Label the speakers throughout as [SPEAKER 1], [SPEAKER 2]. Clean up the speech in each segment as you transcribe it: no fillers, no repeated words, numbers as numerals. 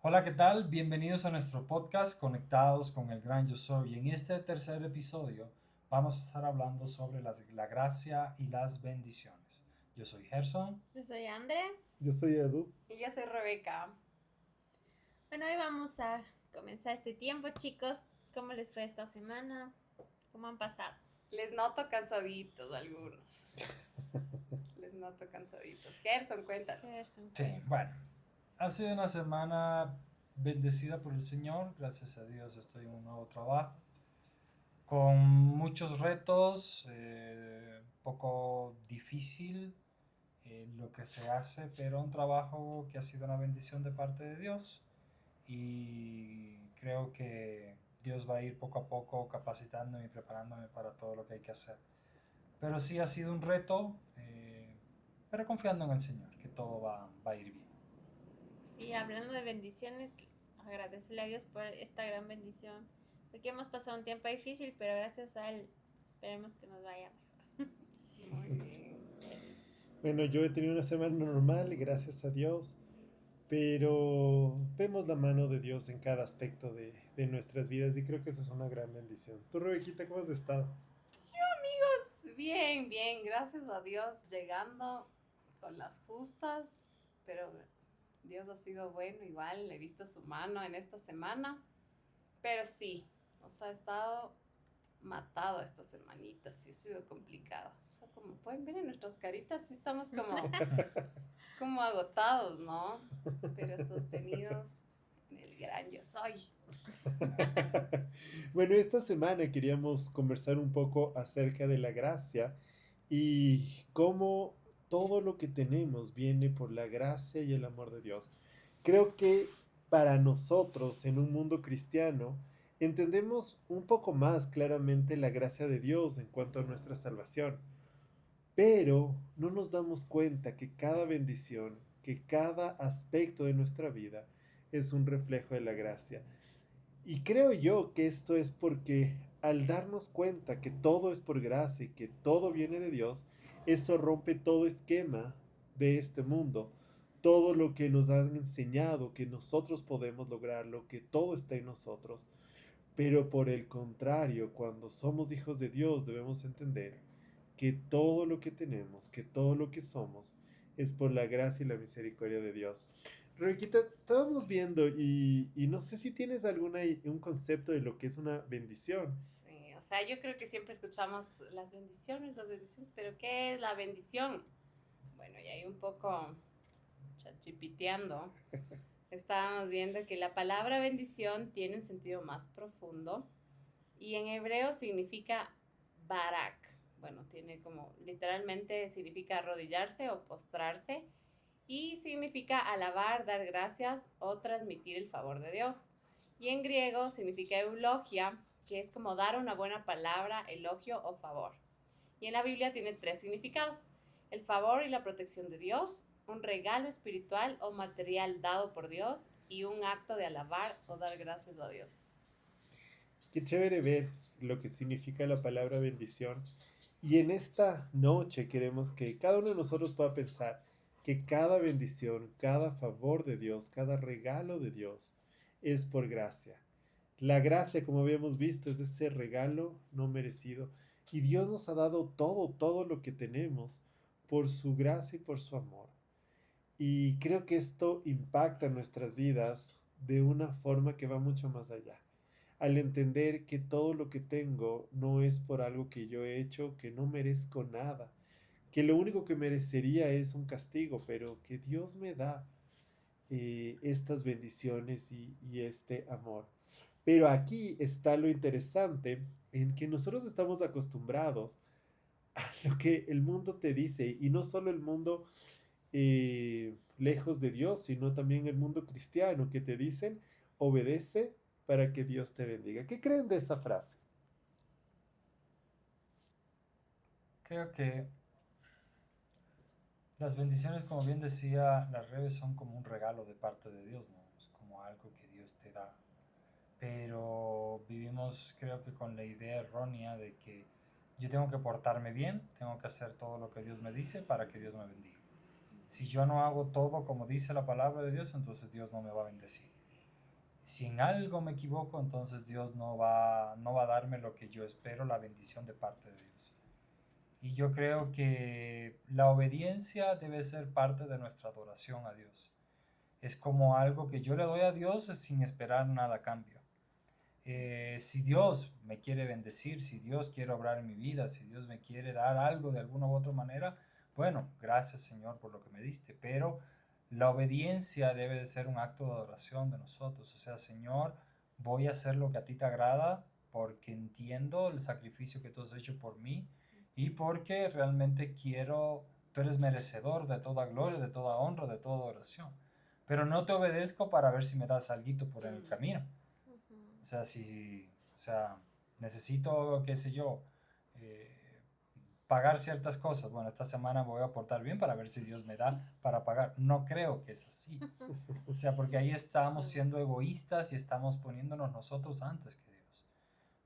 [SPEAKER 1] Hola, ¿qué tal? Bienvenidos a nuestro podcast Conectados con el Gran Yo Soy. En este tercer episodio vamos a estar hablando sobre la gracia y las bendiciones. Yo soy Gerson.
[SPEAKER 2] Yo soy Andre.
[SPEAKER 3] Yo soy Edu.
[SPEAKER 4] Y yo soy Rebeca.
[SPEAKER 2] Bueno, hoy vamos a comenzar este tiempo, chicos. ¿Cómo les fue esta semana? ¿Cómo han pasado?
[SPEAKER 4] Les noto cansaditos algunos. Les noto cansaditos. Gerson, cuéntanos.
[SPEAKER 2] Gerson,
[SPEAKER 1] Sí, bueno, ha sido una semana bendecida por el Señor. Gracias a Dios estoy en un nuevo trabajo con muchos retos, poco difícil lo que se hace, pero un trabajo que ha sido una bendición de parte de Dios. Y creo que Dios va a ir poco a poco capacitándome y preparándome para todo lo que hay que hacer. Pero sí ha sido un reto, pero confiando en el Señor, que todo va a ir bien.
[SPEAKER 2] Sí, hablando de bendiciones, agradecerle a Dios por esta gran bendición. Porque hemos pasado un tiempo difícil, pero gracias a Él esperemos que nos vaya mejor.
[SPEAKER 4] Muy bien.
[SPEAKER 2] Eso.
[SPEAKER 3] Bueno, yo he tenido una semana normal, gracias a Dios, pero vemos la mano de Dios en cada aspecto de nuestras vidas y creo que eso es una gran bendición. ¿Tú, Rebequita, cómo has estado?
[SPEAKER 4] Pues bien, bien, gracias a Dios, llegando con las justas, pero Dios ha sido bueno, igual he visto su mano en esta semana, pero sí, nos ha estado matado esta semanita, sí ha sido complicado. O sea, como pueden ver en nuestras caritas, sí estamos como agotados, ¿no? Pero sostenidos en el gran yo soy.
[SPEAKER 3] Bueno, esta semana queríamos conversar un poco acerca de la gracia y cómo todo lo que tenemos viene por la gracia y el amor de Dios. Creo que para nosotros en un mundo cristiano entendemos un poco más claramente la gracia de Dios en cuanto a nuestra salvación, pero no nos damos cuenta que cada bendición, que cada aspecto de nuestra vida es un reflejo de la gracia. Y creo yo que esto es porque al darnos cuenta que todo es por gracia y que todo viene de Dios, eso rompe todo esquema de este mundo. Todo lo que nos han enseñado que nosotros podemos lograrlo, que todo está en nosotros. Pero por el contrario, cuando somos hijos de Dios debemos entender que todo lo que tenemos, que todo lo que somos, es por la gracia y la misericordia de Dios. Rebequita, estábamos viendo y no sé si tienes un concepto de lo que es una bendición.
[SPEAKER 4] Sí, o sea, yo creo que siempre escuchamos las bendiciones, pero ¿qué es la bendición? Bueno, y ahí un poco chachipiteando, estábamos viendo que la palabra bendición tiene un sentido más profundo y en hebreo significa barak. Bueno, tiene como literalmente significa arrodillarse o postrarse y significa alabar, dar gracias o transmitir el favor de Dios. Y en griego significa eulogia, que es como dar una buena palabra, elogio o favor. Y en la Biblia tiene tres significados: el favor y la protección de Dios, un regalo espiritual o material dado por Dios y un acto de alabar o dar gracias a Dios.
[SPEAKER 3] Qué chévere ver lo que significa la palabra bendición. Y en esta noche queremos que cada uno de nosotros pueda pensar que cada bendición, cada favor de Dios, cada regalo de Dios es por gracia. La gracia, como habíamos visto, es ese regalo no merecido. Y Dios nos ha dado todo, todo lo que tenemos por su gracia y por su amor. Y creo que esto impacta nuestras vidas de una forma que va mucho más allá. Al entender que todo lo que tengo no es por algo que yo he hecho, que no merezco nada, que lo único que merecería es un castigo, pero que Dios me da estas bendiciones y este amor. Pero aquí está lo interesante en que nosotros estamos acostumbrados a lo que el mundo te dice, y no solo el mundo lejos de Dios, sino también el mundo cristiano, que te dicen, obedece para que Dios te bendiga. ¿Qué creen de esa frase?
[SPEAKER 1] Creo que las bendiciones, como bien decía, las redes son como un regalo de parte de Dios, ¿no? Es como algo que Dios te da. Pero vivimos, creo que con la idea errónea de que yo tengo que portarme bien, tengo que hacer todo lo que Dios me dice para que Dios me bendiga. Si yo no hago todo como dice la palabra de Dios, entonces Dios no me va a bendecir. Si en algo me equivoco, entonces Dios no va a darme lo que yo espero, la bendición de parte de Dios. Y yo creo que la obediencia debe ser parte de nuestra adoración a Dios. Es como algo que yo le doy a Dios sin esperar nada a cambio. Si Dios me quiere bendecir, si Dios quiere obrar en mi vida, si Dios me quiere dar algo de alguna u otra manera, bueno, gracias Señor por lo que me diste, pero la obediencia debe de ser un acto de adoración de nosotros. O sea, Señor, voy a hacer lo que a ti te agrada porque entiendo el sacrificio que tú has hecho por mí y porque realmente quiero, tú eres merecedor de toda gloria, de toda honra, de toda adoración. Pero no te obedezco para ver si me das algo por el camino.
[SPEAKER 2] Ujú.
[SPEAKER 1] O sea, o sea, necesito, qué sé yo, eh, pagar ciertas cosas. Bueno, esta semana me voy a portar bien para ver si Dios me da para pagar. No creo que es así. O sea, porque ahí estamos siendo egoístas y estamos poniéndonos nosotros antes que Dios.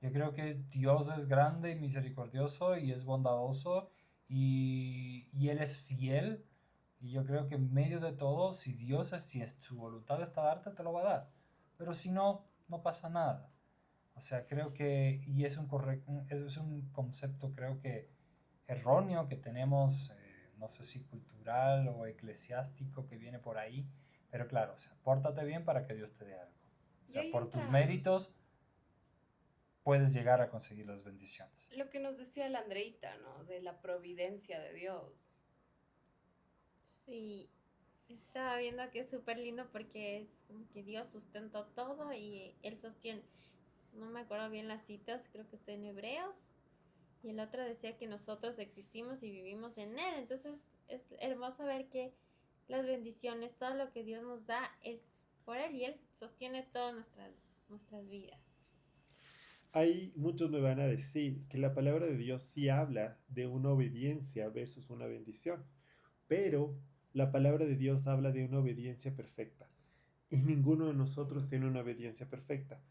[SPEAKER 1] Yo creo que Dios es grande y misericordioso y es bondadoso y Él es fiel. Y yo creo que en medio de todo, si Dios, si es su voluntad está darte, te lo va a dar. Pero si no, no pasa nada. O sea, creo que, y es es un concepto creo que erróneo que tenemos, no sé si cultural o eclesiástico que viene por ahí, pero claro, o sea, pórtate bien para que Dios te dé algo. O
[SPEAKER 4] Y
[SPEAKER 1] sea,
[SPEAKER 4] ahí
[SPEAKER 1] por tus
[SPEAKER 4] entra
[SPEAKER 1] méritos puedes llegar a conseguir las bendiciones.
[SPEAKER 4] lo que nos decía la Andreita, ¿no? De la providencia de Dios.
[SPEAKER 2] Sí, estaba viendo que es súper lindo porque es como que Dios sustentó todo y Él sostiene. No me acuerdo bien las citas, creo que está en Hebreos. Y el otro decía que nosotros existimos y vivimos en Él. Entonces es hermoso ver que las bendiciones, todo lo que Dios nos da es por Él y Él sostiene todas nuestras vidas.
[SPEAKER 3] Hay muchos me van a decir que la palabra de Dios sí habla de una obediencia versus una bendición, pero la palabra de Dios habla de una obediencia perfecta y ninguno de nosotros tiene una obediencia perfecta.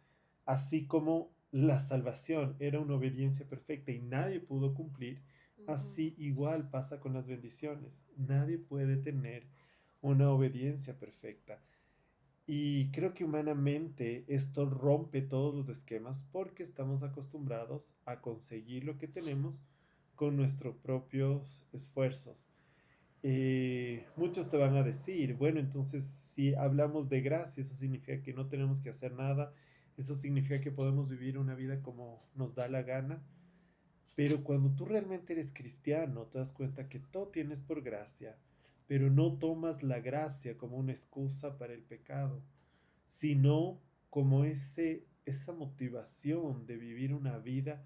[SPEAKER 3] Así como la salvación era una obediencia perfecta y nadie pudo cumplir,
[SPEAKER 2] Ujú.
[SPEAKER 3] así igual pasa con las bendiciones. Nadie puede tener una obediencia perfecta. Y creo que humanamente esto rompe todos los esquemas porque estamos acostumbrados a conseguir lo que tenemos con nuestros propios esfuerzos. Muchos te van a decir, bueno, entonces si hablamos de gracia, eso significa que no tenemos que hacer nada, eso significa que podemos vivir una vida como nos da la gana, pero cuando tú realmente eres cristiano, te das cuenta que todo tienes por gracia, pero no tomas la gracia como una excusa para el pecado, sino como esa motivación de vivir una vida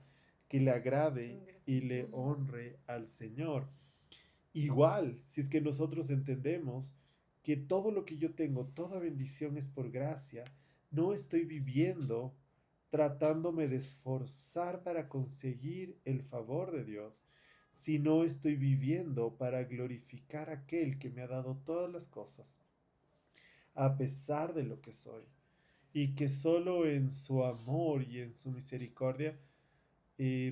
[SPEAKER 3] que le agrade
[SPEAKER 4] En
[SPEAKER 3] y le
[SPEAKER 4] gratitud.
[SPEAKER 3] honre al Señor. Igual, si es que nosotros entendemos que todo lo que yo tengo, toda bendición es por gracia, no estoy viviendo tratándome de esforzar para conseguir el favor de Dios, sino estoy viviendo para glorificar a aquel que me ha dado todas las cosas, a pesar de lo que soy, y que solo en su amor y en su misericordia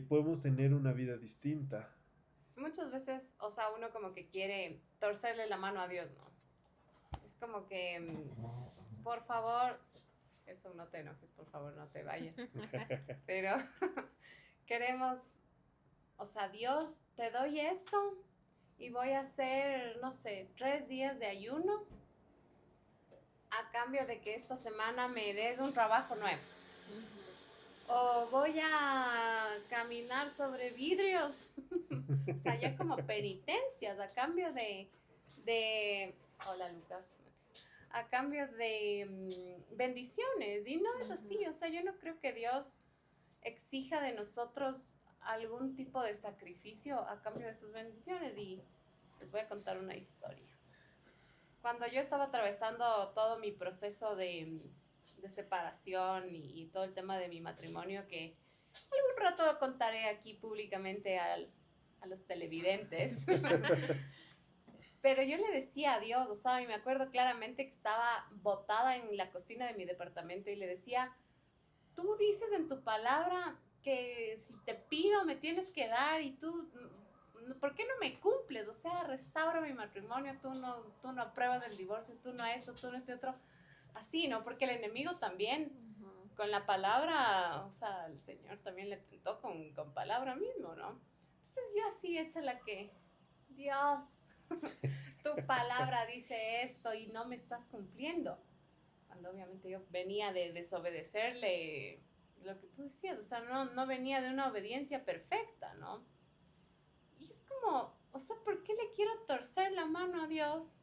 [SPEAKER 3] podemos tener una vida distinta.
[SPEAKER 4] Muchas veces, o sea, uno como que quiere torcerle la mano a Dios, ¿no? Es como que, por favor, eso no te enojes, por favor, no te vayas. Pero queremos, o sea, Dios, te doy esto y voy a hacer, no sé, 3 días de ayuno a cambio de que esta semana me des un trabajo nuevo. O voy a caminar sobre vidrios. O sea, ya como penitencias a cambio de... Hola, Lucas. A cambio de bendiciones. Y no es así. O sea, yo no creo que Dios exija de nosotros algún tipo de sacrificio a cambio de sus bendiciones. Y les voy a contar una historia. Cuando yo estaba atravesando todo mi proceso de separación y todo el tema de mi matrimonio, que algún rato contaré aquí públicamente a los televidentes. Pero yo le decía a Dios, o sea, y me acuerdo claramente que estaba botada en la cocina de mi departamento y le decía, tú dices en tu palabra que si te pido me tienes que dar y tú, ¿por qué no me cumples? O sea, restaura mi matrimonio, tú no apruebas el divorcio, tú no esto, tú no este otro. así, ¿no? Porque el enemigo también,
[SPEAKER 2] Ujú.
[SPEAKER 4] con la palabra, o sea, el Señor también le tentó con palabra mismo, ¿no? Entonces yo así hecha la que, Dios, tu palabra dice esto y no me estás cumpliendo. Cuando obviamente yo venía de desobedecerle lo que tú decías, o sea, no venía de una obediencia perfecta, ¿no? Y es como, o sea, ¿por qué le quiero torcer la mano a Dios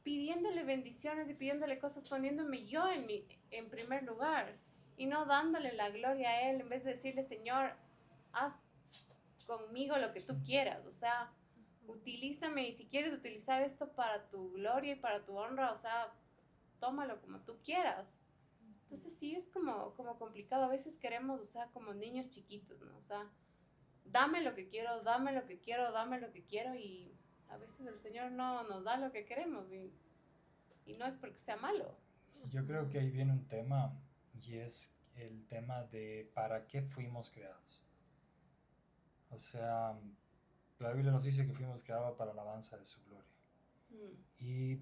[SPEAKER 4] pidiéndole bendiciones y pidiéndole cosas, poniéndome yo en primer lugar y no dándole la gloria a Él en vez de decirle, Señor, haz conmigo lo que tú quieras, o sea, utilízame y si quieres utilizar esto para tu gloria y para tu honra, o sea, tómalo como tú quieras. Entonces sí es como complicado, a veces queremos, o sea, como niños chiquitos, ¿no? O sea, dame lo que quiero, dame lo que quiero, dame lo que quiero y a veces el Señor no nos da lo que queremos y no es porque sea malo.
[SPEAKER 1] Yo creo que ahí viene un tema y es el tema de para qué fuimos creados. O sea, la Biblia nos dice que fuimos creados para la alabanza de su gloria.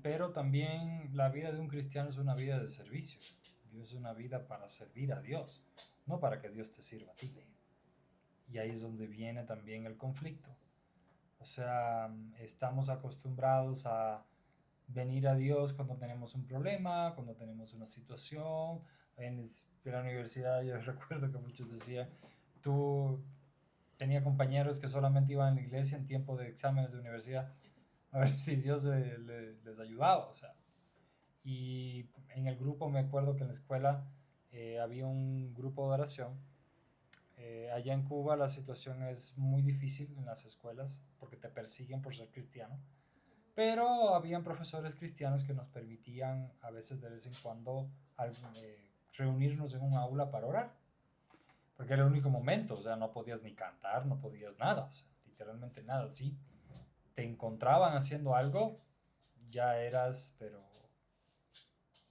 [SPEAKER 1] Pero también la vida de un cristiano es una vida de servicio. Dios es una vida para servir a Dios, no para que Dios te sirva a ti. Y ahí es donde viene también el conflicto. O sea, estamos acostumbrados a venir a Dios cuando tenemos un problema, cuando tenemos una situación. En la universidad yo recuerdo que muchos decían, tú tenía compañeros que solamente iban a la iglesia en tiempo de exámenes de universidad, a ver si Dios les ayudaba, o sea. Y en el grupo me acuerdo que en la escuela había un grupo de oración. Allá en Cuba la situación es muy difícil en las escuelas porque te persiguen por ser cristiano. Pero habían profesores cristianos que nos permitían a veces de vez en cuando reunirnos en un aula para orar. Porque era el único momento, o sea, no podías ni cantar, no podías nada, o sea, literalmente nada. Si te encontraban haciendo algo, ya eras, pero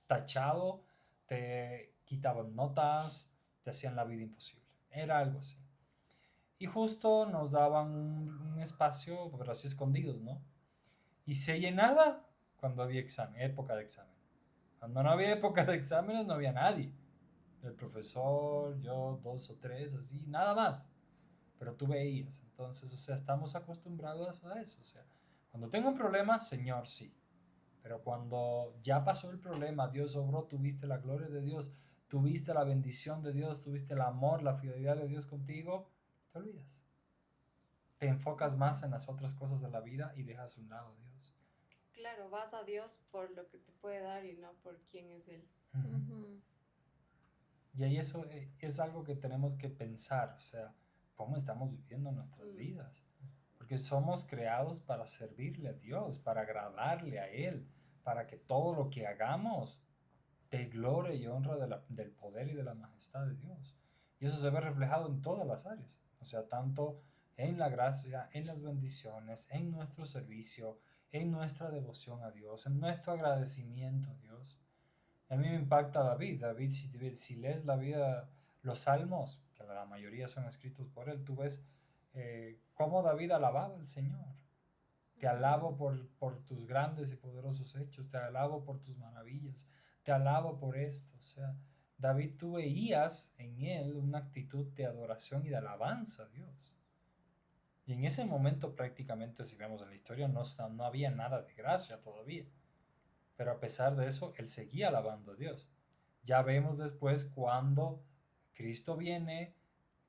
[SPEAKER 1] tachado, te quitaban notas, te hacían la vida imposible. Era algo así. Y justo nos daban un espacio, pero así escondidos, ¿no? Y se llenaba cuando había examen, época de examen. Cuando no había época de exámenes no había nadie. El profesor, yo, dos o tres, así, nada más. Pero tú veías. Entonces, o sea, estamos acostumbrados a eso. O sea, cuando tengo un problema, Señor, sí. Pero cuando ya pasó el problema, Dios obró, tuviste la gloria de Dios, tuviste la bendición de Dios, tuviste el amor, la fidelidad de Dios contigo, te olvidas. Te enfocas más en las otras cosas de la vida y dejas a un lado a Dios.
[SPEAKER 4] Claro, vas a Dios por lo que te puede dar y no por quién es Él.
[SPEAKER 2] Ujú.
[SPEAKER 1] Y ahí eso es algo que tenemos que pensar, o sea, cómo estamos viviendo nuestras vidas. Porque somos creados para servirle a Dios, para agradarle a Él, para que todo lo que hagamos de gloria y honra del poder y de la majestad de Dios. Y eso se ve reflejado en todas las áreas, o sea, tanto en la gracia, en las bendiciones, en nuestro servicio, en nuestra devoción a Dios, en nuestro agradecimiento a Dios. A mí me impacta David. David, si lees la vida, los salmos, que la mayoría son escritos por él, tú ves cómo David alababa al Señor. Te alabo por tus grandes y poderosos hechos, te alabo por tus maravillas, te alabo por esto. O sea, David, tú veías en él una actitud de adoración y de alabanza a Dios. Y en ese momento prácticamente, si vemos en la historia, no había nada de gracia todavía. Pero a pesar de eso, él seguía alabando a Dios. Ya vemos después cuando Cristo viene,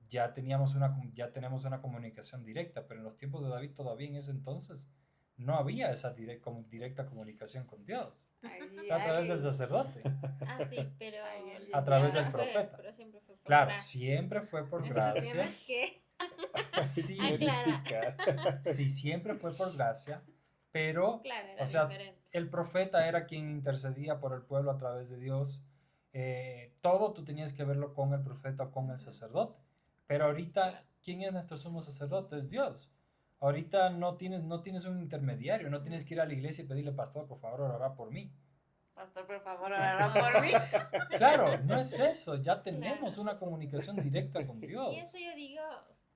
[SPEAKER 1] ya tenemos una comunicación directa, pero en los tiempos de David todavía en ese entonces no había esa directa comunicación con Dios.
[SPEAKER 4] Ahí,
[SPEAKER 1] A través del sacerdote,
[SPEAKER 2] Ah, sí, pero
[SPEAKER 4] Ay, el
[SPEAKER 1] a través
[SPEAKER 2] siempre
[SPEAKER 1] del
[SPEAKER 2] fue,
[SPEAKER 1] profeta.
[SPEAKER 2] pero siempre fue por
[SPEAKER 1] Claro,
[SPEAKER 2] gracia.
[SPEAKER 1] siempre fue por
[SPEAKER 2] Eso
[SPEAKER 1] gracia.
[SPEAKER 2] tienes que
[SPEAKER 1] Sí,
[SPEAKER 2] aclarar.
[SPEAKER 1] sí, siempre fue por gracia, pero,
[SPEAKER 2] Claro,
[SPEAKER 1] o
[SPEAKER 2] era
[SPEAKER 1] sea,
[SPEAKER 2] diferente.
[SPEAKER 1] el profeta era quien intercedía por el pueblo a través de Dios. Todo tú tenías que verlo con el profeta o con el sacerdote. Pero ahorita,
[SPEAKER 2] Claro.
[SPEAKER 1] ¿quién es nuestro sumo sacerdote? Es Dios. Ahorita no tienes un intermediario, no tienes que ir a la iglesia y pedirle, pastor, por favor, orará por mí.
[SPEAKER 4] Pastor, por favor, orará por mí.
[SPEAKER 1] Claro, no es eso, ya tenemos
[SPEAKER 2] Claro.
[SPEAKER 1] una comunicación directa con
[SPEAKER 2] Y
[SPEAKER 1] Dios.
[SPEAKER 2] eso yo digo,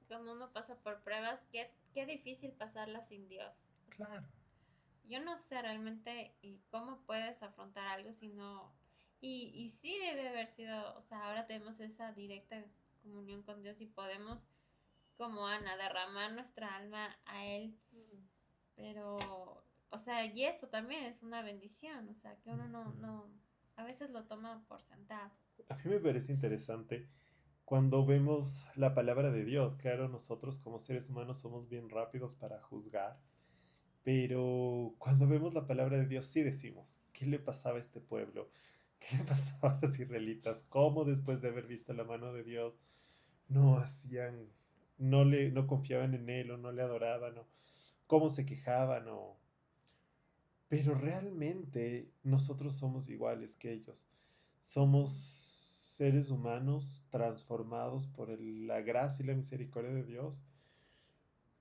[SPEAKER 2] cuando uno pasa por pruebas, qué difícil pasarlas sin Dios. O sea,
[SPEAKER 1] Claro.
[SPEAKER 2] yo no sé realmente y cómo puedes afrontar algo si no Y sí debe haber sido, o sea, ahora tenemos esa directa comunión con Dios y podemos, como Ana, derramar nuestra alma a Él, pero, o sea, y eso también es una bendición, o sea, que uno no, a veces lo toma por sentado.
[SPEAKER 3] A mí me parece interesante cuando vemos la palabra de Dios. Claro, nosotros como seres humanos somos bien rápidos para juzgar, pero cuando vemos la palabra de Dios sí decimos, ¿qué le pasaba a este pueblo? ¿Qué le pasaba a los israelitas? ¿Cómo después de haber visto la mano de Dios no hacían, no confiaban en él o no le adoraban o cómo se quejaban o... Pero realmente nosotros somos iguales que ellos. Somos seres humanos transformados por la gracia y la misericordia de Dios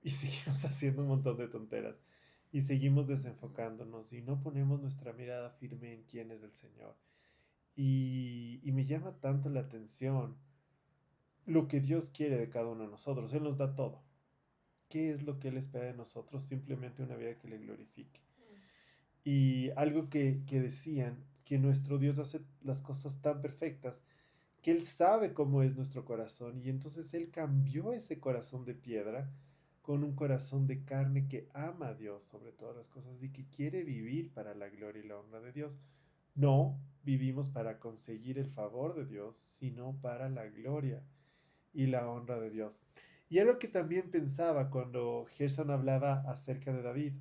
[SPEAKER 3] y seguimos haciendo un montón de tonteras y seguimos desenfocándonos y no ponemos nuestra mirada firme en quién es el Señor. Y me llama tanto la atención lo que Dios quiere de cada uno de nosotros. Él nos da todo. ¿Qué es lo que Él espera de nosotros? Simplemente una vida que le glorifique. Y algo que decían, que nuestro Dios hace las cosas tan perfectas, que Él sabe cómo es nuestro corazón y entonces Él cambió ese corazón de piedra con un corazón de carne que ama a Dios sobre todas las cosas y que quiere vivir para la gloria y la honra de Dios. No vivimos para conseguir el favor de Dios, sino para la gloria y la honra de Dios. Y algo que también pensaba cuando Gerson hablaba acerca de David,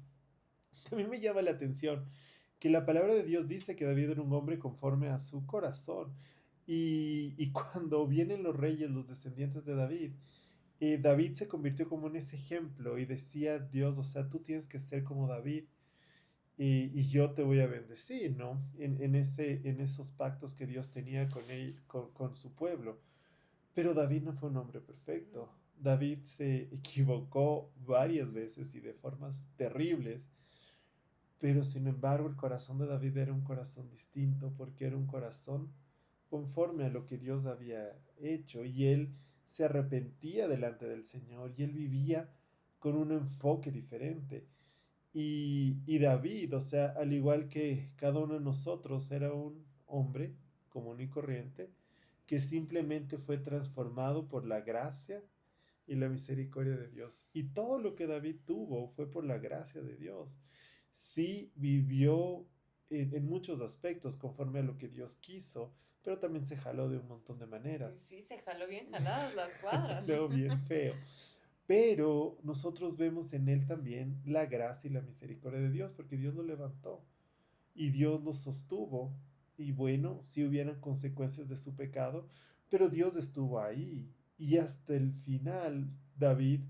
[SPEAKER 3] también me llama la atención que la palabra de Dios dice que David era un hombre conforme a su corazón. Y cuando vienen los reyes, los descendientes de David, David se convirtió como en ese ejemplo y decía Dios, o sea, tú tienes que ser como David y yo te voy a bendecir, ¿no? En esos pactos que Dios tenía con él, con su pueblo. Pero David no fue un hombre perfecto. David se equivocó varias veces y de formas terribles, pero sin embargo el corazón de David era un corazón distinto porque era un corazón conforme a lo que Dios había hecho y él se arrepentía delante del Señor y él vivía con un enfoque diferente. Y David, o sea, al igual que cada uno de nosotros, era un hombre común y corriente que simplemente fue transformado por la gracia y la misericordia de Dios. Y todo lo que David tuvo fue por la gracia de Dios. Sí vivió en muchos aspectos conforme a lo que Dios quiso, pero también se jaló de un montón de
[SPEAKER 4] Y
[SPEAKER 3] maneras.
[SPEAKER 4] sí, se jaló bien jaladas las cuadras.
[SPEAKER 3] Luego bien feo. Pero nosotros vemos en él también la gracia y la misericordia de Dios, porque Dios lo levantó y Dios lo sostuvo. Y bueno, sí hubieran consecuencias de su pecado, pero Dios estuvo ahí. Y hasta el final, David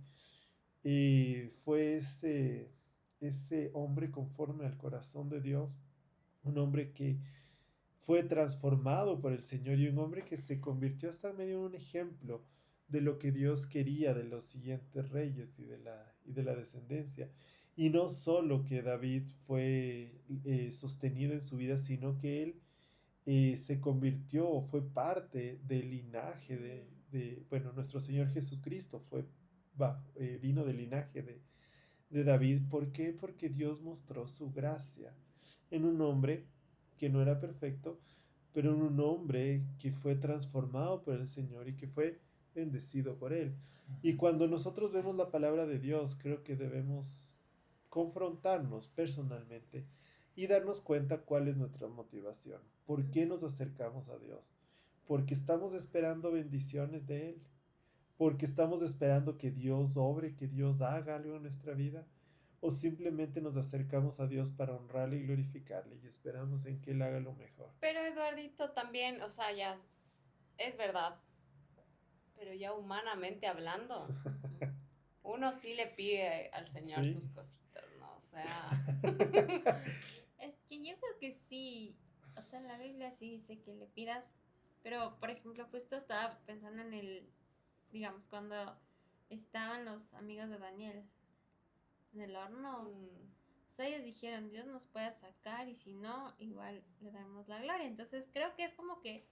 [SPEAKER 3] fue ese hombre conforme al corazón de Dios, un hombre que fue transformado por el Señor y un hombre que se convirtió hasta medio en un ejemplo de lo que Dios quería de los siguientes reyes y de la descendencia. Y no solo que David fue sostenido en su vida, sino que él se convirtió, fue parte del linaje bueno, nuestro Señor Jesucristo vino del linaje de David. ¿Por qué? Porque Dios mostró su gracia en un hombre que no era perfecto, pero en un hombre que fue transformado por el Señor y que fue bendecido por él. Y cuando nosotros vemos la palabra de Dios, creo que debemos confrontarnos personalmente y darnos cuenta cuál es nuestra motivación, por qué nos acercamos a Dios, porque estamos esperando bendiciones de Él, porque estamos esperando que Dios obre, que Dios haga algo en nuestra vida, o simplemente nos acercamos a Dios para honrarle y glorificarle y esperamos en que Él haga lo mejor.
[SPEAKER 4] Pero Eduardito también, o sea, ya es verdad, pero ya humanamente hablando, uno sí le pide al Señor
[SPEAKER 3] Sí.
[SPEAKER 4] sus cositas, ¿no? O sea,
[SPEAKER 2] Es que yo creo que sí, o sea, en la Biblia sí dice que le pidas, pero por ejemplo, justo estaba pensando en digamos, cuando estaban los amigos de Daniel en el horno,
[SPEAKER 4] mm,
[SPEAKER 2] o sea, ellos dijeron, Dios nos puede sacar y si no, igual le damos la gloria. Entonces creo que es como que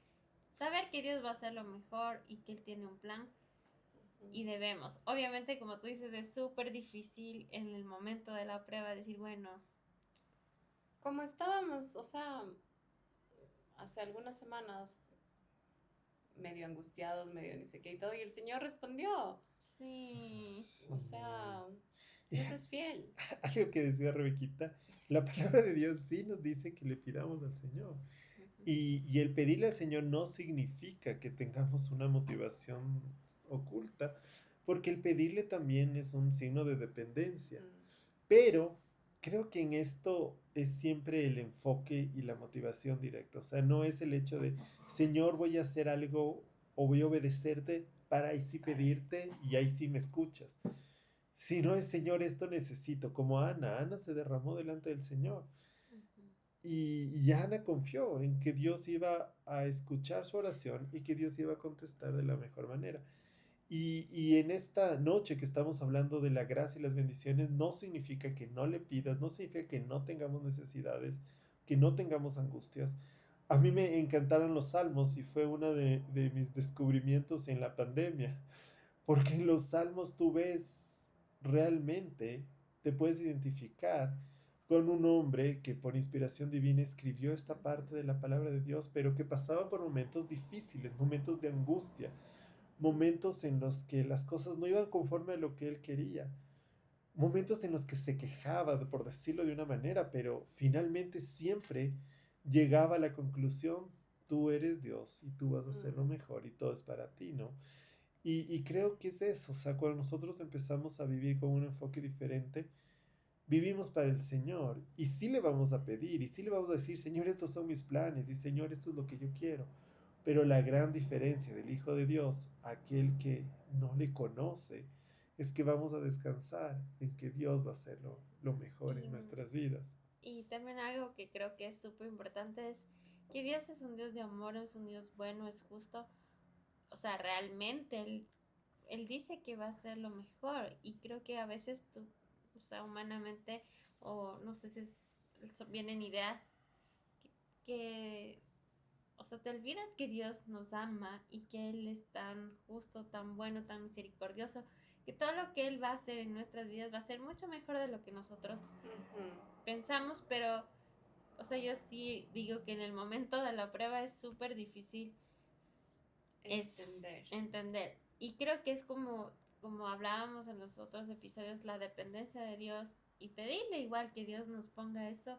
[SPEAKER 2] saber que Dios va a hacer lo mejor y que Él tiene un plan y debemos. Obviamente, como tú dices, es súper difícil en el momento de la prueba decir, bueno,
[SPEAKER 4] como estábamos, o sea, hace algunas semanas medio angustiados, medio ni sé qué y todo, y el Señor respondió.
[SPEAKER 2] Sí.
[SPEAKER 4] O sea, Dios es fiel.
[SPEAKER 3] Algo que decía Rebequita, la palabra de Dios sí nos dice que le pidamos al Señor.
[SPEAKER 4] Ujú.
[SPEAKER 3] Y el pedirle al Señor no significa que tengamos una motivación oculta, porque el pedirle también es un signo de dependencia.
[SPEAKER 4] Mm,
[SPEAKER 3] Pero creo que en esto es siempre el enfoque y la motivación directa. O sea, no es el hecho de, Señor, voy a hacer algo o voy a obedecerte para ahí sí
[SPEAKER 4] para-
[SPEAKER 3] pedirte y ahí sí me escuchas. Sino es, Señor, esto necesito. Como Ana, Ana se derramó delante del Señor.
[SPEAKER 2] Ujú.
[SPEAKER 3] Y Ana confió en que Dios iba a escuchar su oración y que Dios iba a contestar de la mejor manera. Y en esta noche que estamos hablando de la gracia y las bendiciones, no significa que no le pidas, no significa que no tengamos necesidades, que no tengamos angustias. A mí me encantaron los salmos y fue uno de mis descubrimientos en la pandemia, porque en los salmos tú ves realmente, te puedes identificar con un hombre que por inspiración divina escribió esta parte de la palabra de Dios, pero que pasaba por momentos difíciles, momentos de angustia, momentos en los que las cosas no iban conforme a lo que él quería, momentos en los que se quejaba, por decirlo de una manera, pero finalmente siempre llegaba a la conclusión, tú eres Dios y tú vas a hacer lo
[SPEAKER 4] mm,
[SPEAKER 3] mejor y todo es para ti, ¿no? Y creo que es eso, o sea, cuando nosotros empezamos a vivir con un enfoque diferente, vivimos para el Señor y sí le vamos a pedir y sí le vamos a decir, Señor, estos son mis planes y Señor, esto es lo que yo quiero. Pero la gran diferencia del Hijo de Dios, aquel que no le conoce, es que vamos a descansar en que Dios va a hacer lo mejor en
[SPEAKER 2] Y,
[SPEAKER 3] nuestras vidas.
[SPEAKER 2] y también algo que creo que es súper importante es que Dios es un Dios de amor, es un Dios bueno, es justo. O sea, realmente él dice que va a ser lo mejor y creo que a veces tú, o sea, humanamente, o no sé si vienen ideas que, que, o sea, te olvidas que Dios nos ama y que Él es tan justo, tan bueno, tan misericordioso, que todo lo que Él va a hacer en nuestras vidas va a ser mucho mejor de lo que nosotros
[SPEAKER 4] ujú.
[SPEAKER 2] pensamos, pero, o sea, yo sí digo que en el momento de la prueba es súper difícil eso,
[SPEAKER 4] Entender.
[SPEAKER 2] entender. Y creo que es como hablábamos en los otros episodios, la dependencia de Dios y pedirle igual que Dios nos ponga eso,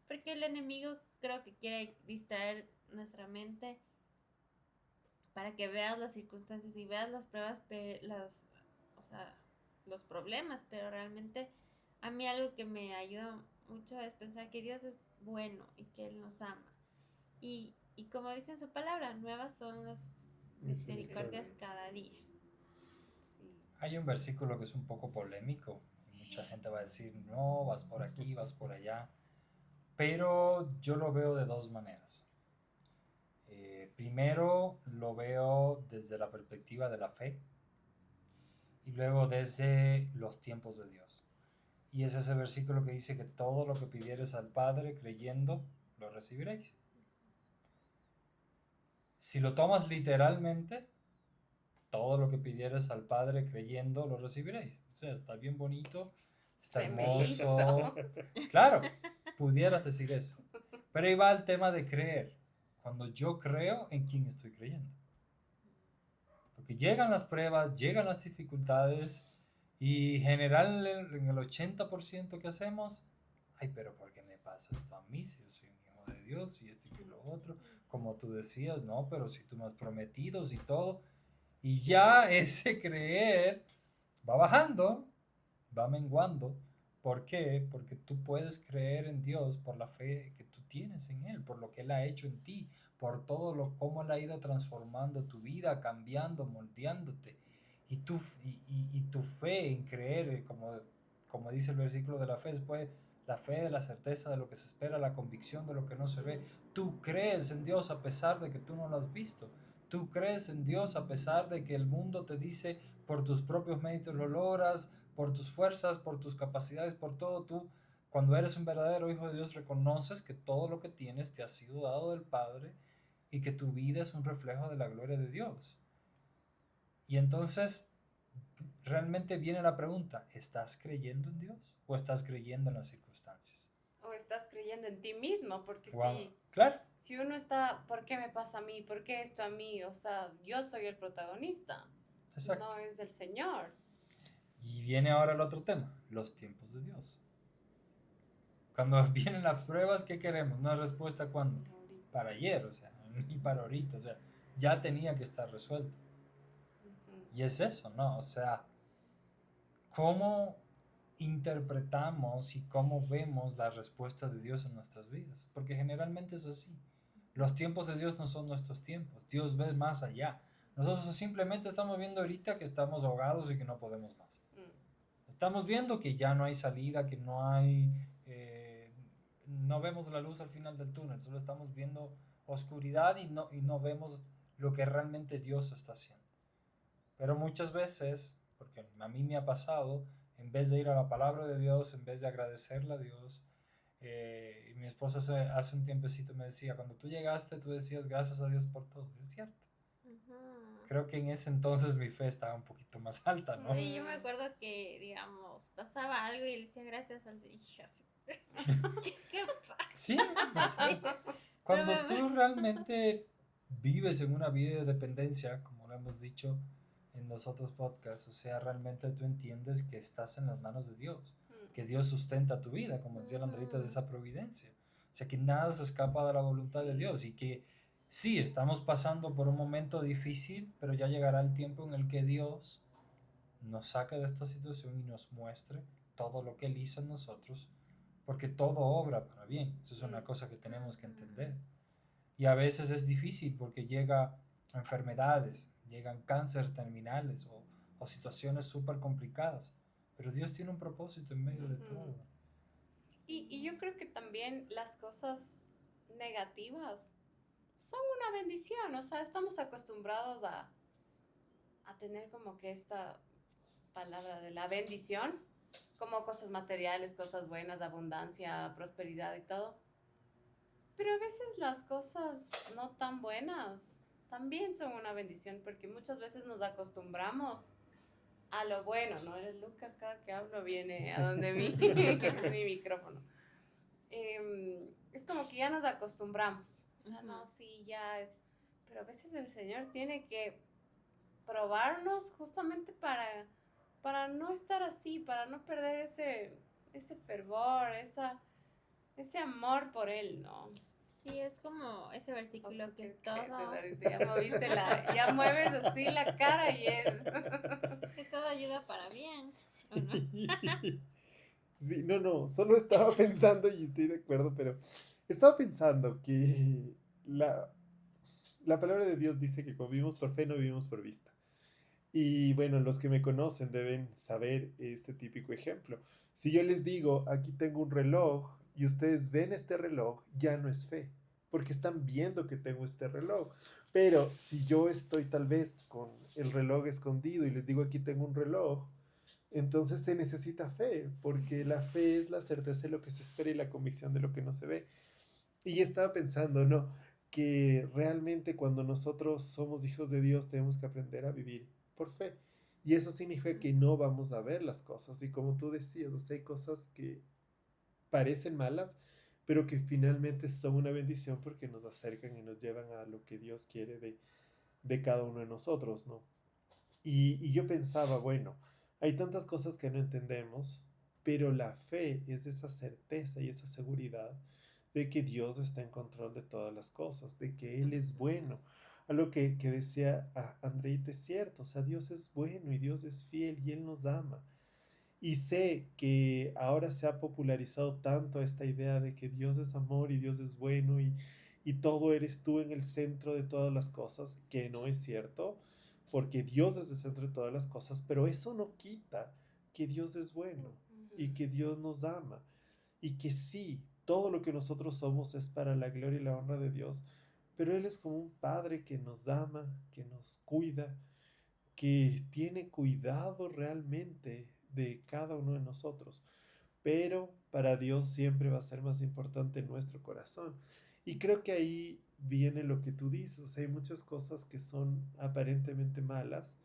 [SPEAKER 2] porque el enemigo creo que quiere distraer nuestra mente para que veas las circunstancias y veas las pruebas, o sea, los problemas, pero realmente a mí algo que me ayuda mucho es pensar que Dios es bueno y que Él nos ama. Y como dice en su palabra, nuevas son las misericordias
[SPEAKER 3] Misericordia.
[SPEAKER 2] cada día.
[SPEAKER 4] Sí.
[SPEAKER 1] Hay un versículo que es un poco polémico y mucha gente va a decir, no, vas por aquí, vas por allá, pero yo lo veo de dos maneras. Primero lo veo desde la perspectiva de la fe y luego desde los tiempos de Dios. Y es ese versículo que dice que todo lo que pidieres al Padre creyendo, lo recibiréis. Si lo tomas literalmente, todo lo que pidieres al Padre creyendo, lo recibiréis. O sea, está bien bonito, está
[SPEAKER 4] Se me
[SPEAKER 1] hermoso.
[SPEAKER 4] hizo.
[SPEAKER 1] Claro, pudieras decir eso. Pero ahí va el tema de creer. Cuando yo creo en quién estoy creyendo. Porque llegan las pruebas, llegan las dificultades y general en el 80% que hacemos, ay, pero ¿por qué me pasa esto a mí si yo soy un hijo de Dios y esto y que lo otro? Como tú decías, no, pero si tú me has prometido y todo. Y ya ese creer va bajando, va menguando. ¿Por qué? Porque tú puedes creer en Dios por la fe que tú tienes en Él, por lo que Él ha hecho en ti, por todo lo cómo Él ha ido transformando tu vida, cambiando, moldeándote. Y tu fe en creer, como dice el versículo de la fe, después la fe de la certeza de lo que se espera, la convicción de lo que no se ve. Tú crees en Dios a pesar de que tú no lo has visto. Tú crees en Dios a pesar de que el mundo te dice por tus propios méritos lo logras, por tus fuerzas, por tus capacidades, por todo. Tú, cuando eres un verdadero hijo de Dios, reconoces que todo lo que tienes te ha sido dado del Padre y que tu vida es un reflejo de la gloria de Dios. Y entonces realmente viene la pregunta, ¿estás creyendo en Dios o estás creyendo en las circunstancias?
[SPEAKER 4] o estás creyendo en ti mismo, porque
[SPEAKER 1] Wow. Claro,
[SPEAKER 4] si uno está, ¿por qué me pasa a mí? ¿Por qué esto a mí? O sea, yo soy el protagonista,
[SPEAKER 1] exacto.
[SPEAKER 4] no es el Señor.
[SPEAKER 1] Y viene ahora el otro tema, los tiempos de Dios. Cuando vienen las pruebas, ¿qué queremos? Una respuesta cuándo?
[SPEAKER 4] Ahorita.
[SPEAKER 1] Para ayer, o sea, ni para ahorita, o sea, ya tenía que estar resuelto.
[SPEAKER 4] Ujú.
[SPEAKER 1] Y es eso, ¿no? O sea, ¿cómo interpretamos y cómo vemos la respuesta de Dios en nuestras vidas? Porque generalmente es así. Los tiempos de Dios no son nuestros tiempos. Dios ve más allá. Nosotros simplemente estamos viendo ahorita que estamos ahogados y que no podemos más. Estamos viendo que ya no hay salida, que no hay, no vemos la luz al final del túnel, solo estamos viendo oscuridad y no vemos lo que realmente Dios está haciendo. Pero muchas veces, porque a mí me ha pasado, en vez de ir a la palabra de Dios, en vez de agradecerle a Dios, y mi esposa hace un tiempecito me decía, cuando tú llegaste, tú decías gracias a Dios por todo. Es cierto.
[SPEAKER 2] Ujú.
[SPEAKER 1] Creo que en ese entonces mi fe estaba un poquito más alta, ¿no?
[SPEAKER 2] Sí, yo me acuerdo que, digamos, pasaba algo y le decía gracias al Señor. Así, ¿qué pasa?
[SPEAKER 1] Sí, pues sí.
[SPEAKER 2] Pero
[SPEAKER 1] Cuando tú realmente vives en una vida de dependencia, como lo hemos dicho en los otros podcasts, o sea, realmente tú entiendes que estás en las manos de Dios, que Dios sustenta tu vida, como decía la Andreita, de esa providencia. O sea, que nada se escapa de la voluntad de Dios y que sí, estamos pasando por un momento difícil, pero ya llegará el tiempo en el que Dios nos saque de esta situación y nos muestre todo lo que Él hizo en nosotros, porque todo obra para bien. Eso es una cosa que tenemos que entender. Y a veces es difícil porque llega enfermedades, llegan cánceres terminales o situaciones súper complicadas, pero Dios tiene un propósito en medio de todo.
[SPEAKER 4] Y yo creo que también las cosas negativas son una bendición, o sea, estamos acostumbrados a tener como que esta palabra de la bendición, como cosas materiales, cosas buenas, abundancia, prosperidad y todo. Pero a veces las cosas no tan buenas también son una bendición, porque muchas veces nos acostumbramos a lo bueno, ¿no? El Lucas cada que hablo viene a donde mi micrófono. Es como que ya nos acostumbramos. O sea, no, sí, ya. Pero a veces el Señor tiene que probarnos justamente para no estar así, para no perder ese fervor, ese amor por Él, ¿no?
[SPEAKER 2] sí, es como ese
[SPEAKER 4] ¿O
[SPEAKER 2] versículo
[SPEAKER 4] tú
[SPEAKER 2] que
[SPEAKER 4] qué crees,
[SPEAKER 2] todo,
[SPEAKER 4] Eduardito? Ya moviste ya mueves así la cara y es.
[SPEAKER 2] que todo ayuda para bien, ¿o no?
[SPEAKER 3] Sí, no, solo estaba pensando y estoy de acuerdo, pero estaba pensando que la palabra de Dios dice que como vivimos por fe, no vivimos por vista. Y bueno, los que me conocen deben saber este típico ejemplo. Si yo les digo, aquí tengo un reloj y ustedes ven este reloj, ya no es fe, porque están viendo que tengo este reloj. Pero si yo estoy tal vez con el reloj escondido y les digo, aquí tengo un reloj, entonces se necesita fe, porque la fe es la certeza de lo que se espera y la convicción de lo que no se ve. Y estaba pensando, ¿no? Que realmente cuando nosotros somos hijos de Dios tenemos que aprender a vivir por fe. Y eso significa que no vamos a ver las cosas. Y como tú decías, o sea, hay cosas que parecen malas, pero que finalmente son una bendición porque nos acercan y nos llevan a lo que Dios quiere de cada uno de nosotros, ¿no? Y yo pensaba, bueno, hay tantas cosas que no entendemos, pero la fe es esa certeza y esa seguridad de que Dios está en control de todas las cosas, de que Él es bueno. A lo que decía Andreita es cierto, o sea, Dios es bueno y Dios es fiel y Él nos ama. Y sé que ahora se ha popularizado tanto esta idea de que Dios es amor y Dios es bueno y todo eres tú en el centro de todas las cosas, que no es cierto, porque Dios es el centro de todas las cosas, pero eso no quita que Dios es bueno y que Dios nos ama y que sí, todo lo que nosotros somos es para la gloria y la honra de Dios, pero Él es como un padre que nos ama, que nos cuida, que tiene cuidado realmente de cada uno de nosotros. Pero para Dios siempre va a ser más importante nuestro corazón. Y creo que ahí viene lo que tú dices. O sea, hay muchas cosas que son aparentemente malas,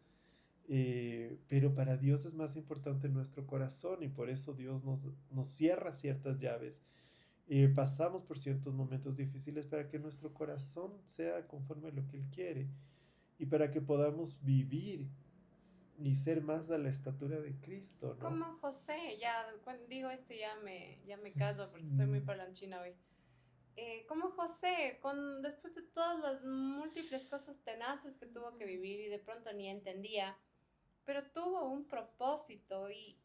[SPEAKER 3] pero para Dios es más importante nuestro corazón y por eso Dios nos cierra ciertas llaves pasamos por ciertos momentos difíciles para que nuestro corazón sea conforme a lo que Él quiere y para que podamos vivir y ser más a la estatura de Cristo, ¿no?
[SPEAKER 4] Como José, ya cuando digo esto ya me caso porque estoy muy parlanchina hoy. Como José, después de todas las múltiples cosas tenaces que tuvo que vivir y de pronto ni entendía, pero tuvo un propósito y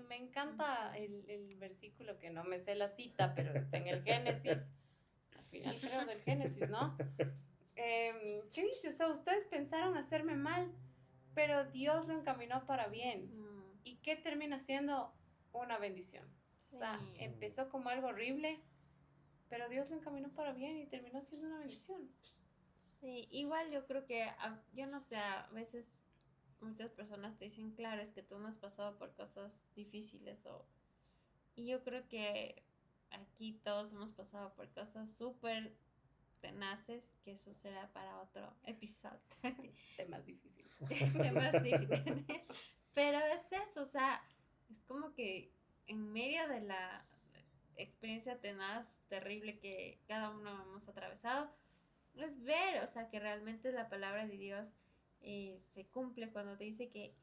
[SPEAKER 4] me encanta el versículo que no me sé la cita, pero está en el Génesis, al final creo del Génesis, ¿no? ¿Qué dice? O sea, ustedes pensaron hacerme mal, pero Dios lo encaminó para bien. ¿Y qué termina siendo? Una bendición. O sea,
[SPEAKER 2] Sí.
[SPEAKER 4] empezó como algo horrible, pero Dios lo encaminó para bien y terminó siendo una bendición.
[SPEAKER 2] Sí, igual yo creo que, yo no sé, a veces muchas personas te dicen, claro, es que tú no has pasado por cosas difíciles y yo creo que aquí todos hemos pasado por cosas súper tenaces, que eso será para otro episodio.
[SPEAKER 4] Temas difíciles.
[SPEAKER 2] Temas difíciles. Pero es eso, o sea, es como que en medio de la experiencia tenaz, terrible que cada uno hemos atravesado, es ver, o sea, que realmente la palabra de Dios se cumple cuando te dice que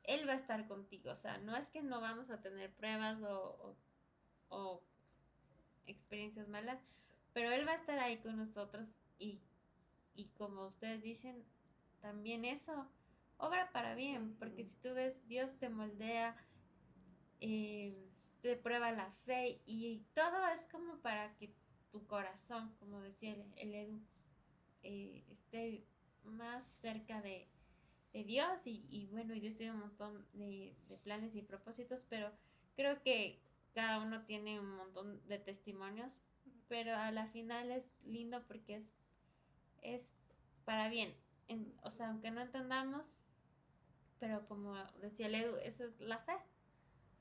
[SPEAKER 2] Él va a estar contigo, o sea, no es que no vamos a tener pruebas o experiencias malas, pero Él va a estar ahí con nosotros y como ustedes dicen, también eso obra para bien, porque si tú ves, Dios te moldea, te prueba la fe y todo es como para que tu corazón, como decía el Edu, esté más cerca de Dios y bueno, y Dios tiene un montón de planes y propósitos, pero creo que cada uno tiene un montón de testimonios, pero a la final es lindo porque es para bien. O sea, aunque no entendamos, pero como decía el Edu, esa es la fe.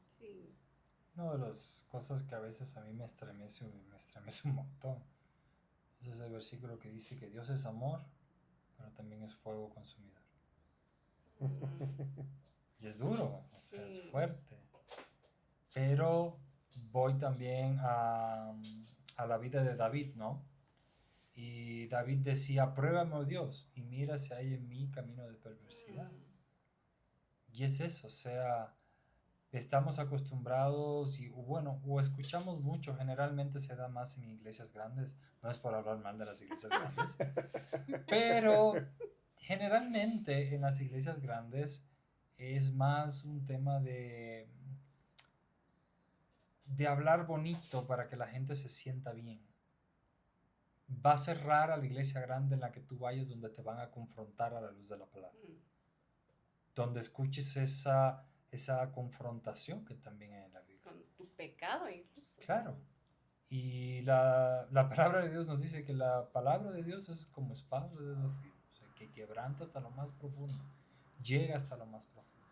[SPEAKER 4] Sí.
[SPEAKER 1] Una de las cosas que a veces a mí me estremece un montón, es ese versículo que dice que Dios es amor, pero también es fuego consumidor. Y es duro, o sea, es fuerte. Pero voy también a la vida de David, ¿no? Y David decía, pruébame, oh Dios, y mira si hay en mí camino de perversidad. Y es eso, o sea, estamos acostumbrados y bueno, o escuchamos mucho, generalmente se da más en iglesias grandes, no es por hablar mal de las iglesias grandes, pero generalmente en las iglesias grandes es más un tema de hablar bonito para que la gente se sienta bien. Va a ser rara la iglesia grande en la que tú vayas donde te van a confrontar a la luz de la palabra. Donde escuches esa confrontación que también hay en la Biblia.
[SPEAKER 4] Con tu pecado incluso.
[SPEAKER 1] Claro. Y la palabra de Dios nos dice que la palabra de Dios es como espada de dos filos, o sea, que quebranta hasta lo más profundo, llega hasta lo más profundo.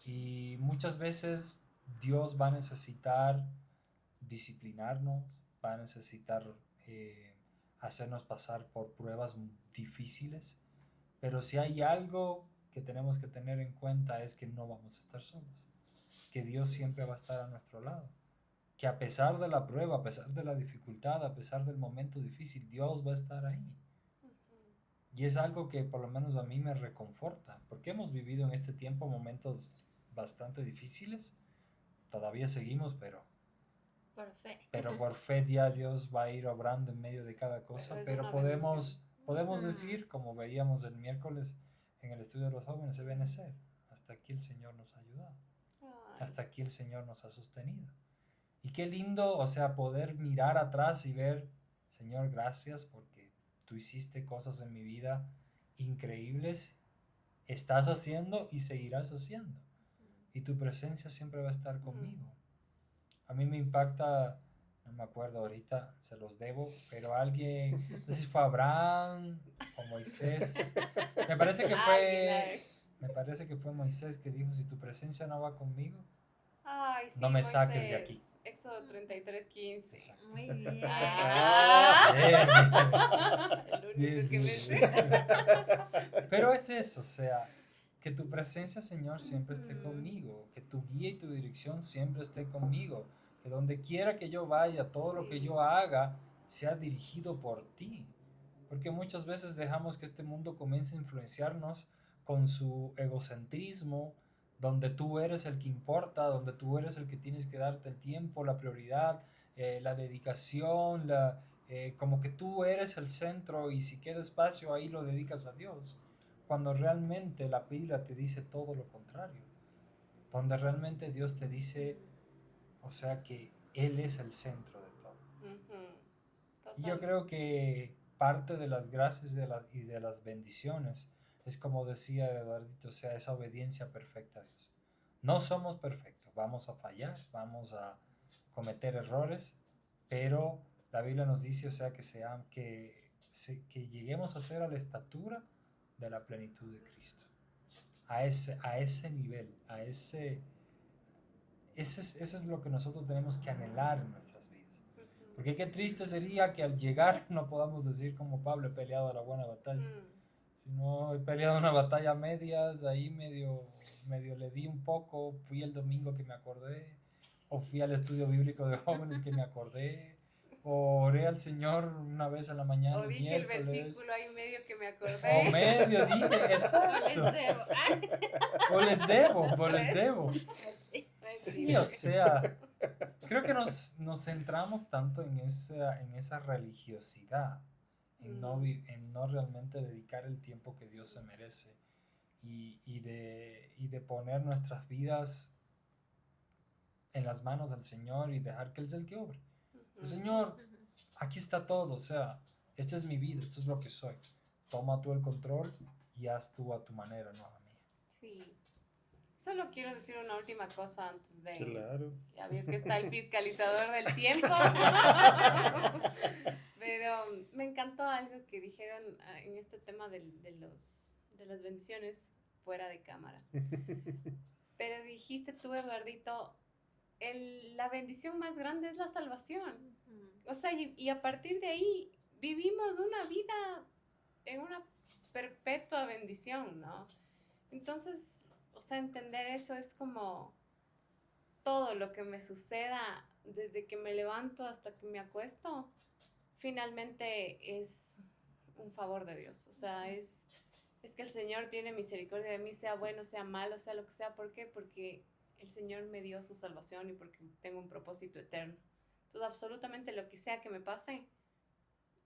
[SPEAKER 1] Y muchas veces Dios va a necesitar disciplinarnos, va a necesitar hacernos pasar por pruebas difíciles, pero si hay algo que tenemos que tener en cuenta es que no vamos a estar solos, que Dios siempre va a estar a nuestro lado, que a pesar de la prueba, a pesar de la dificultad, a pesar del momento difícil, Dios va a estar ahí. Y es algo que por lo menos a mí me reconforta, porque hemos vivido en este tiempo momentos bastante difíciles, todavía seguimos, pero por fe ya Dios va a ir obrando en medio de cada cosa, pero podemos decir, como veíamos el miércoles en el estudio de los jóvenes, Ebenezer, hasta aquí el Señor nos ha ayudado, hasta aquí el Señor nos ha sostenido. Y qué lindo, o sea, poder mirar atrás y ver, Señor, gracias porque tú hiciste cosas en mi vida increíbles, estás haciendo y seguirás haciendo. Y tu presencia siempre va a estar conmigo. A mí me impacta, no me acuerdo ahorita, se los debo, pero alguien, no sé si fue Abraham o Moisés, me parece que fue Moisés que dijo, si tu presencia no va conmigo,
[SPEAKER 4] ay, sí,
[SPEAKER 1] no me
[SPEAKER 4] Moisés.
[SPEAKER 1] saques de aquí.
[SPEAKER 4] Éxodo 33:15.
[SPEAKER 1] Exacto.
[SPEAKER 2] Muy bien.
[SPEAKER 4] El único que me sé.
[SPEAKER 1] Pero es eso, o sea, que tu presencia, Señor, siempre esté conmigo, que tu guía y tu dirección siempre esté conmigo, Que donde quiera que yo vaya, todo lo que
[SPEAKER 4] Sí.
[SPEAKER 1] yo haga sea dirigido por ti. Porque muchas veces dejamos que este mundo comience a influenciarnos con su egocentrismo, donde tú eres el que importa, donde tú eres el que tienes que darte el tiempo, la prioridad, la dedicación, como que tú eres el centro y si queda espacio ahí lo dedicas a Dios, cuando realmente la Biblia te dice todo lo contrario, donde realmente Dios te dice, o sea, que Él es el centro de todo.
[SPEAKER 4] Ujú.
[SPEAKER 1] Y yo
[SPEAKER 4] Total.
[SPEAKER 1] creo que parte de las gracias y de las bendiciones es como decía Eduardito, o sea, esa obediencia perfecta a Dios. No somos perfectos, vamos a fallar, vamos a cometer errores, pero la Biblia nos dice, o sea, que lleguemos a ser a la estatura de la plenitud de Cristo. A ese nivel, eso es lo que nosotros tenemos que anhelar en nuestras vidas.
[SPEAKER 4] Ujú.
[SPEAKER 1] Porque qué triste sería que al llegar no podamos decir como Pablo, he peleado la buena batalla.
[SPEAKER 4] Mm.
[SPEAKER 1] Sino he peleado una batalla a medias, ahí medio le di un poco, fui el domingo que me acordé, o fui al estudio bíblico de jóvenes que me acordé, o oré al Señor una vez a la mañana
[SPEAKER 4] O
[SPEAKER 1] el
[SPEAKER 4] dije el
[SPEAKER 1] miércoles,
[SPEAKER 4] versículo ahí medio que me
[SPEAKER 1] o
[SPEAKER 4] acordé.
[SPEAKER 1] medio dije,
[SPEAKER 2] O les
[SPEAKER 1] exacto,
[SPEAKER 2] debo.
[SPEAKER 1] o les debo. Sí, o
[SPEAKER 4] Mentira.
[SPEAKER 1] sea, creo que nos centramos tanto en esa religiosidad, en no realmente dedicar el tiempo que Dios se merece y de poner nuestras vidas en las manos del Señor y dejar que Él sea el que obre. El
[SPEAKER 4] Ujú.
[SPEAKER 1] Señor, aquí está todo, o sea, esta es mi vida, esto es lo que soy. Toma tú el control y haz tú a tu manera, no a la mía.
[SPEAKER 4] Sí. Solo quiero decir una última cosa antes de...
[SPEAKER 3] Claro.
[SPEAKER 4] Ya veo que está el fiscalizador del tiempo. Pero me encantó algo que dijeron en este tema de las bendiciones fuera de cámara. Pero dijiste tú, Eduardito, la bendición más grande es la salvación. O sea, y a partir de ahí vivimos una vida en una perpetua bendición, ¿no? Entonces, o sea, entender eso es como todo lo que me suceda desde que me levanto hasta que me acuesto, finalmente es un favor de Dios. O sea, es que el Señor tiene misericordia de mí, sea bueno, sea malo, sea lo que sea. ¿Por qué? Porque el Señor me dio su salvación y porque tengo un propósito eterno. Entonces, absolutamente lo que sea que me pase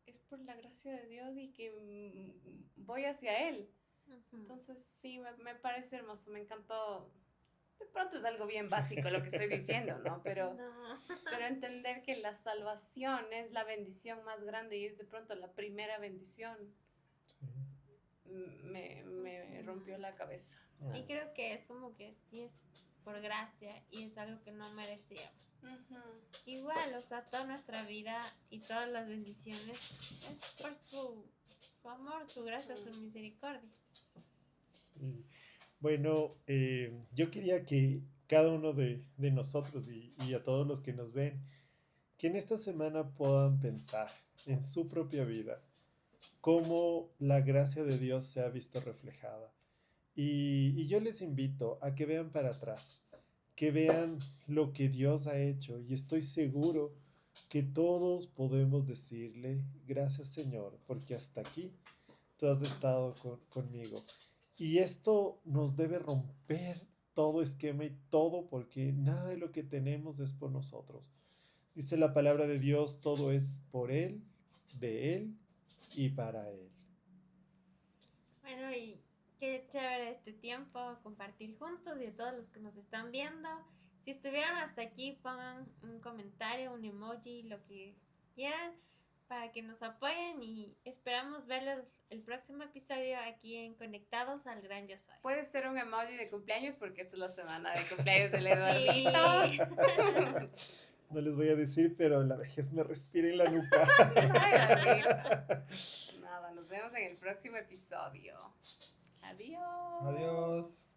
[SPEAKER 4] es por la gracia de Dios y que voy hacia Él. Entonces, sí, me parece hermoso, me encantó. De pronto es algo bien básico lo que estoy diciendo, ¿no?
[SPEAKER 2] No.
[SPEAKER 4] Pero entender que la salvación es la bendición más grande y es de pronto la primera bendición, me rompió la cabeza.
[SPEAKER 2] Y creo que es como que sí es por gracia y es algo que no merecíamos.
[SPEAKER 4] Ujú.
[SPEAKER 2] Igual, o sea, toda nuestra vida y todas las bendiciones es por su amor, su gracia, su misericordia.
[SPEAKER 3] Sí. Bueno, yo quería que cada uno de nosotros y a todos los que nos ven, que en esta semana puedan pensar en su propia vida, cómo la gracia de Dios se ha visto reflejada. Y yo les invito a que vean para atrás, que vean lo que Dios ha hecho y estoy seguro que todos podemos decirle, gracias Señor, porque hasta aquí tú has estado conmigo. Y esto nos debe romper todo esquema y todo porque nada de lo que tenemos es por nosotros. Dice la palabra de Dios, todo es por Él, de Él y para Él.
[SPEAKER 2] Bueno, y qué chévere este tiempo, compartir juntos y a todos los que nos están viendo. Si estuvieron hasta aquí, pongan un comentario, un emoji, lo que quieran para que nos apoyen y esperamos verles el próximo episodio aquí en Conectados al Gran Yo Soy.
[SPEAKER 4] Puede ser un emoji de cumpleaños porque esta es la semana de cumpleaños del Eduardito.
[SPEAKER 2] Sí.
[SPEAKER 3] No les voy a decir, pero la vejez me respira en la nuca.
[SPEAKER 4] Ay, Eduardito. Nada, nos vemos en el próximo episodio. Adiós.
[SPEAKER 1] Adiós.